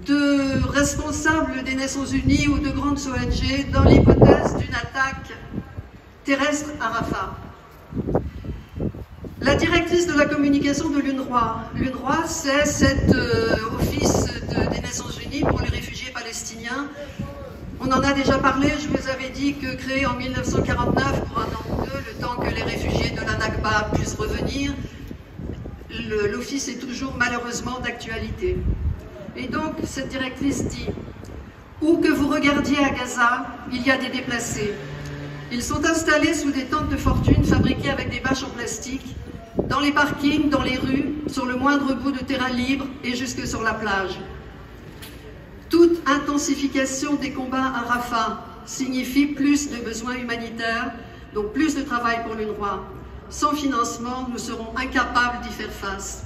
de responsables des Nations Unies ou de grandes ONG dans l'hypothèse d'une attaque terrestre à Rafah. La directrice de la communication de l'UNRWA, l'UNRWA c'est cet office des Nations Unies pour les réfugiés palestiniens. On en a déjà parlé, je vous avais dit que créé en 1949 pour un an ou deux, le temps que les réfugiés de la Nakba puissent revenir, l'office est toujours malheureusement d'actualité. Et donc cette directrice dit « Où que vous regardiez à Gaza, il y a des déplacés. Ils sont installés sous des tentes de fortune fabriquées avec des bâches en plastique, dans les parkings, dans les rues, sur le moindre bout de terrain libre et jusque sur la plage. Toute intensification des combats à Rafah signifie plus de besoins humanitaires, donc plus de travail pour l'UNRWA. Sans financement, nous serons incapables d'y faire face. »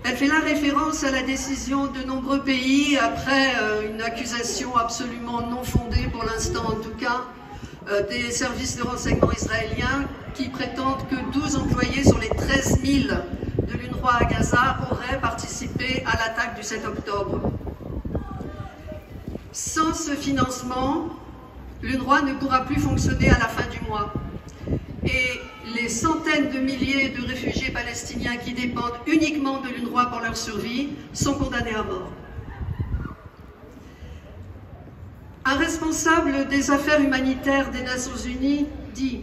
Elle fait là référence à la décision de nombreux pays, après une accusation absolument non fondée, pour l'instant en tout cas, des services de renseignement israéliens qui prétendent que 12 employés sur les 13 000 de l'UNRWA à Gaza auraient participé à l'attaque du 7 octobre. Sans ce financement, l'UNRWA ne pourra plus fonctionner à la fin du mois. Et les centaines de milliers de réfugiés palestiniens qui dépendent uniquement de l'UNRWA pour leur survie sont condamnés à mort. Un responsable des affaires humanitaires des Nations Unies dit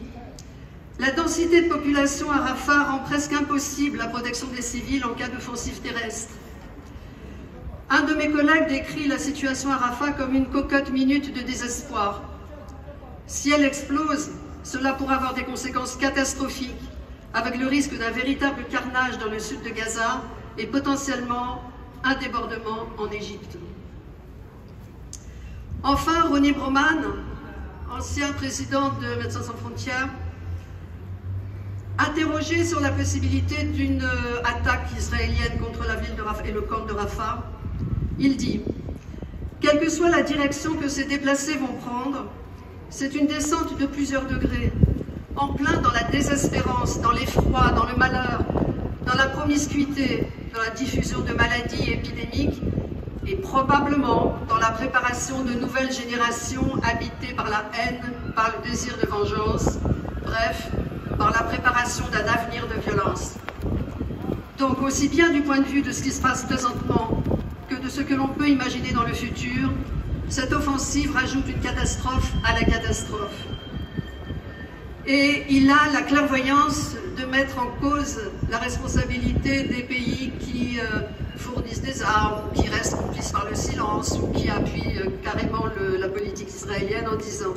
« La densité de population à Rafah rend presque impossible la protection des civils en cas d'offensive terrestre. » Un de mes collègues décrit la situation à Rafah comme une cocotte minute de désespoir. Si elle explose, cela pourrait avoir des conséquences catastrophiques, avec le risque d'un véritable carnage dans le sud de Gaza et potentiellement un débordement en Égypte. Enfin, Ronnie Broman, ancien président de Médecins sans frontières, interrogé sur la possibilité d'une attaque israélienne contre la ville de Rafah et le camp de Rafah, il dit « Quelle que soit la direction que ces déplacés vont prendre, c'est une descente de plusieurs degrés, en plein dans la désespérance, dans l'effroi, dans le malheur, dans la promiscuité, dans la diffusion de maladies épidémiques et probablement dans la préparation de nouvelles générations habitées par la haine, par le désir de vengeance, bref, par la préparation d'un avenir de violence. Donc aussi bien du point de vue de ce qui se passe présentement que de ce que l'on peut imaginer dans le futur, cette offensive rajoute une catastrophe à la catastrophe. Et il a la clairvoyance de mettre en cause la responsabilité des pays qui fournissent des armes, qui restent complices par le silence, ou qui appuient carrément la politique israélienne en disant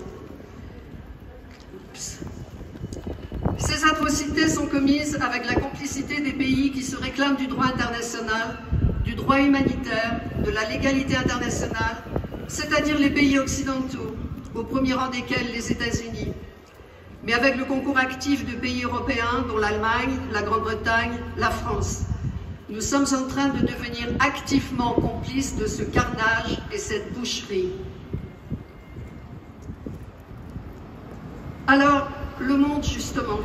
« Ces atrocités sont commises avec la complicité des pays qui se réclament du droit international, du droit humanitaire, de la légalité internationale, c'est-à-dire les pays occidentaux, au premier rang desquels les États-Unis, mais avec le concours actif de pays européens, dont l'Allemagne, la Grande-Bretagne, la France. Nous sommes en train de devenir activement complices de ce carnage et cette boucherie. » Alors, le monde, justement.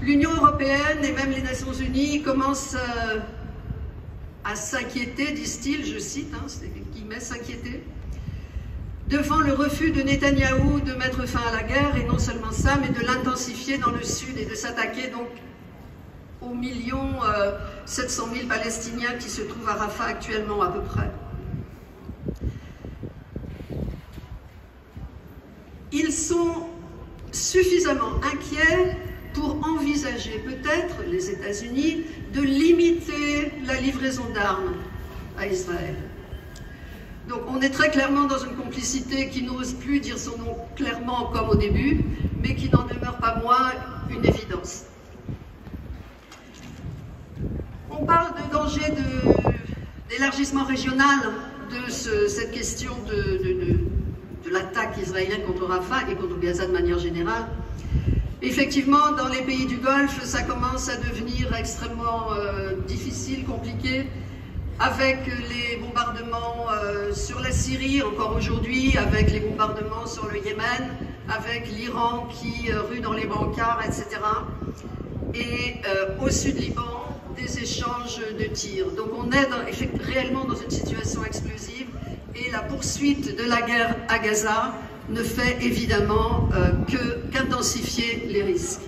L'Union européenne et même les Nations Unies commencent à s'inquiéter, disent-ils, je cite, c'est guillemets, s'inquiéter, devant le refus de Netanyahou de mettre fin à la guerre, et non seulement ça, mais de l'intensifier dans le sud et de s'attaquer donc aux 1,7 million Palestiniens qui se trouvent à Rafah actuellement à peu près. Ils sont suffisamment inquiets pour envisager peut-être, les États-Unis, de limiter la livraison d'armes à Israël. Donc on est très clairement dans une complicité qui n'ose plus dire son nom clairement comme au début, mais qui n'en demeure pas moins une évidence. On parle de danger d'élargissement régional de cette question de l'attaque israélienne contre Rafah et contre Gaza de manière générale. Effectivement, dans les pays du Golfe, ça commence à devenir extrêmement difficile, compliqué, avec les bombardements sur la Syrie, encore aujourd'hui, avec les bombardements sur le Yémen, avec l'Iran qui rue dans les brancards, etc. Et au sud Liban, des échanges de tirs. Donc on est réellement dans une situation explosive et la poursuite de la guerre à Gaza ne fait évidemment qu'intensifier les risques.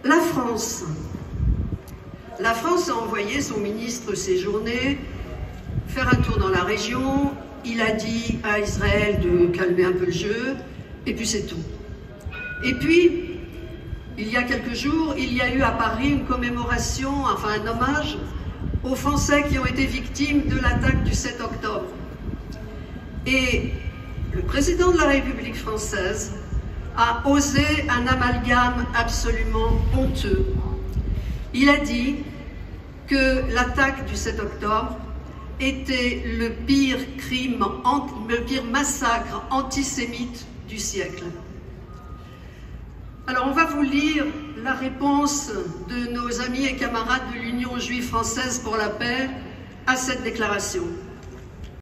La France a envoyé son ministre séjourné faire un tour dans la région. Il a dit à Israël de calmer un peu le jeu, et puis c'est tout. Et puis, il y a quelques jours, il y a eu à Paris une commémoration, enfin un hommage aux Français qui ont été victimes de l'attaque du 7 octobre. Et le président de la République française a osé un amalgame absolument honteux. Il a dit que l'attaque du 7 octobre était le pire crime, le pire massacre antisémite du siècle. Alors on va vous lire la réponse de nos amis et camarades de l'Union juive française pour la paix à cette déclaration.